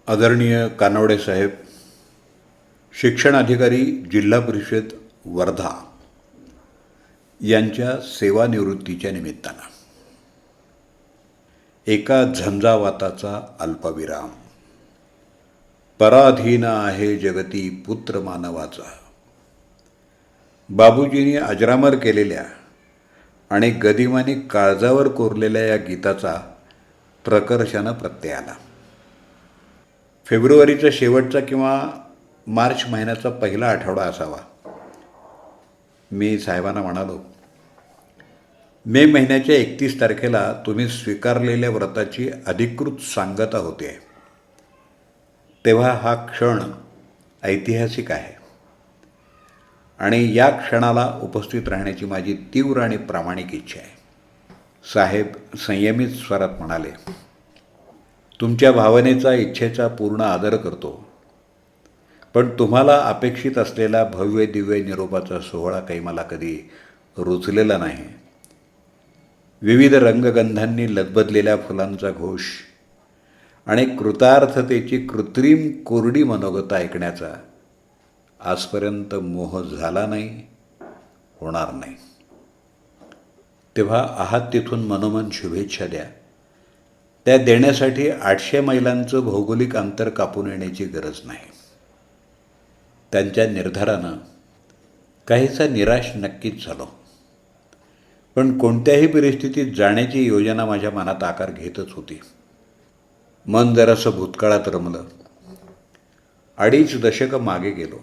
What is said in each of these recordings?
आदरणीय कानवडे साहेब, शिक्षण अधिकारी जिल्हा परिषद वर्धा यांच्या सेवानिवृत्तीच्या निमित्तानं एका झंझावाताचा अल्पविराम. पराधीन आहे जगती पुत्र मानवाचा. बाबूजींनी अजरामर केलेल्या आणि गदिमाने काळजावर कोरलेल्या या गीताचा प्रकर्षानं प्रत्यय आला. फेब्रुवारीचा शेवटचा किंवा मार्च महिन्याचा पहिला आठवडा असावा. मी साहेबांना म्हणालो, मे महिन्याच्या 31 तारखेला तुम्ही स्वीकारलेल्या व्रताची अधिकृत सांगता होते. तेव्हा हा क्षण ऐतिहासिक आहे आणि या क्षणाला उपस्थित राहण्याची माझी तीव्र आणि प्रामाणिक इच्छा आहे. साहेब संयमित स्वरात म्हणाले, तुमच्या भावनेचा, इच्छेचा पूर्ण आदर करतो, पण तुम्हाला अपेक्षित असलेला भव्य दिव्य निरोपाचा सोहळा काही मला कधी रुचलेला नाही. विविध रंगगंधांनी लदबदलेल्या फुलांचा घोष आणि कृतार्थतेची कृत्रिम कोरडी मनोगत ऐकण्याचा आजपर्यंत मोह झाला नाही, होणार नाही. तेव्हा आहात तिथून मनोमन शुभेच्छा द्या. त्या देण्यासाठी 800 मैलांचं भौगोलिक अंतर कापून येण्याची गरज नाही. त्यांच्या निर्धारानं काहीसा निराश नक्कीच झालो, पण कोणत्याही परिस्थितीत जाण्याची योजना माझ्या मनात आकार घेतच होती. मन जरासं भूतकाळात रमलं. 2.5 दशकं मागे गेलो.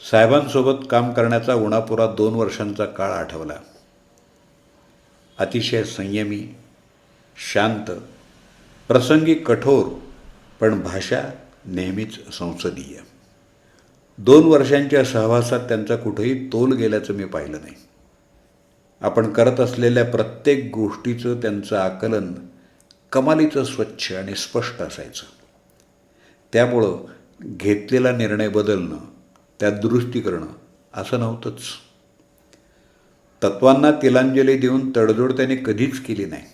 साहेबांसोबत काम करण्याचा उणापुरा 2 वर्षांचा काळ आठवला. अतिशय संयमी, शांत, प्रसंगी कठोर, पण भाषा नेहमीच संसदीय. 2 वर्षांच्या सहवासात त्यांचा कुठेही तोल गेल्याचं मी पाहिलं नाही. आपण करत असलेल्या प्रत्येक गोष्टीचं त्यांचं आकलन कमालीचं स्वच्छ आणि स्पष्ट असायचं. त्यामुळं घेतलेला निर्णय बदलणं, त्यात दुरुस्ती करणं असं नव्हतंच. तत्वांना तिलांजली देऊन तडजोड त्यांनी कधीच केली नाही.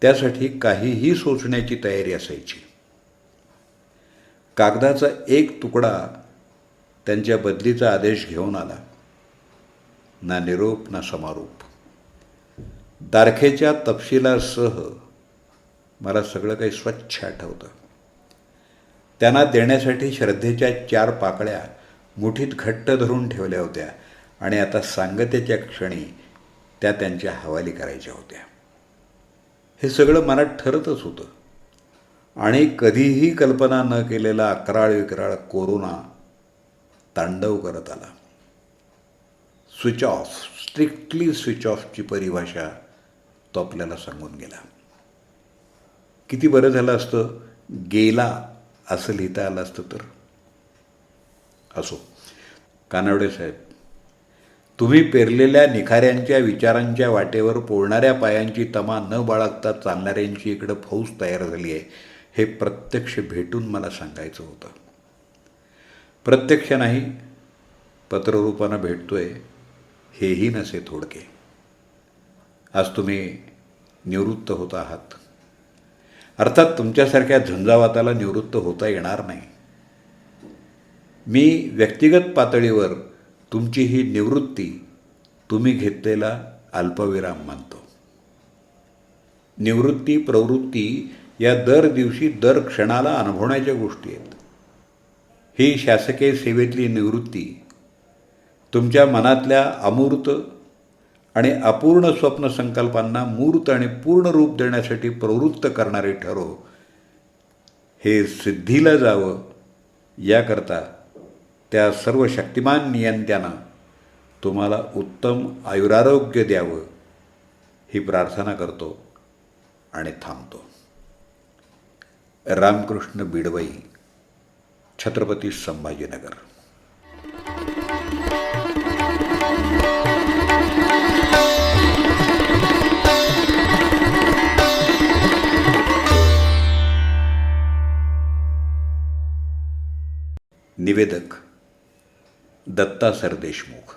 त्यासाठी काहीही सोचण्याची तयारी असायची. कागदाचा एक तुकडा त्यांच्या बदलीचा आदेश घेऊन आला. ना निरोप ना समारोप. तारखेच्या तपशिलासह मला सगळं काही स्वच्छ आठवतं. त्यांना देण्यासाठी श्रद्धेच्या 4 पाकळ्या मुठीत घट्ट धरून ठेवल्या होत्या आणि आता सांगतेच्या क्षणी त्या त्यांच्या हवाली करायच्या होत्या. हे सगळं मनात ठरतच होतं आणि कधीही कल्पना न केलेला अकराळ विकराळ कोरोना तांडव करत आला. स्विच ऑफ, स्ट्रिक्टली स्विच ऑफची परिभाषा तो आपल्याला सांगून गेला. किती बरं झालं असतं गेला असं लिहिता आलं असतं तर. असो, कानवडे साहेब, तुम्ही पेरलेल्या निखाऱ्यांच्या विचारांच्या वाटेवर पोळणाऱ्या पायांची तमा न बाळगता चालणाऱ्यांची इकडं फौज तयार झाली आहे, हे प्रत्यक्ष भेटून मला सांगायचं होतं. प्रत्यक्ष नाही, पत्ररूपानं भेटतोय हेही नसे थोडके. आज तुम्ही निवृत्त होत आहात. अर्थात तुमच्यासारख्या झंझावाताला निवृत्त होता येणार नाही. मी व्यक्तिगत पातळीवर तुमची ही निवृत्ती तुम्ही घेतलेला अल्पविराम मानतो. निवृत्ती, प्रवृत्ती या दर दिवशी, दर क्षणाला अनुभवण्याच्या गोष्टी आहेत. ही शासकीय सेवेतली निवृत्ती तुमच्या मनातल्या अमूर्त आणि अपूर्ण स्वप्न संकल्पांना मूर्त आणि पूर्ण रूप देण्यासाठी प्रवृत्त करणारे ठरो. हे सिद्धीला जावं याकरता त्या सर्व शक्तिमान नियंत्यानं तुम्हाला उत्तम आयुरारोग्य द्यावं ही प्रार्थना करतो आणि थांबतो. रामकृष्ण बिडवई, छत्रपती संभाजीनगर. निवेदक दत्ता सरदेशमुख.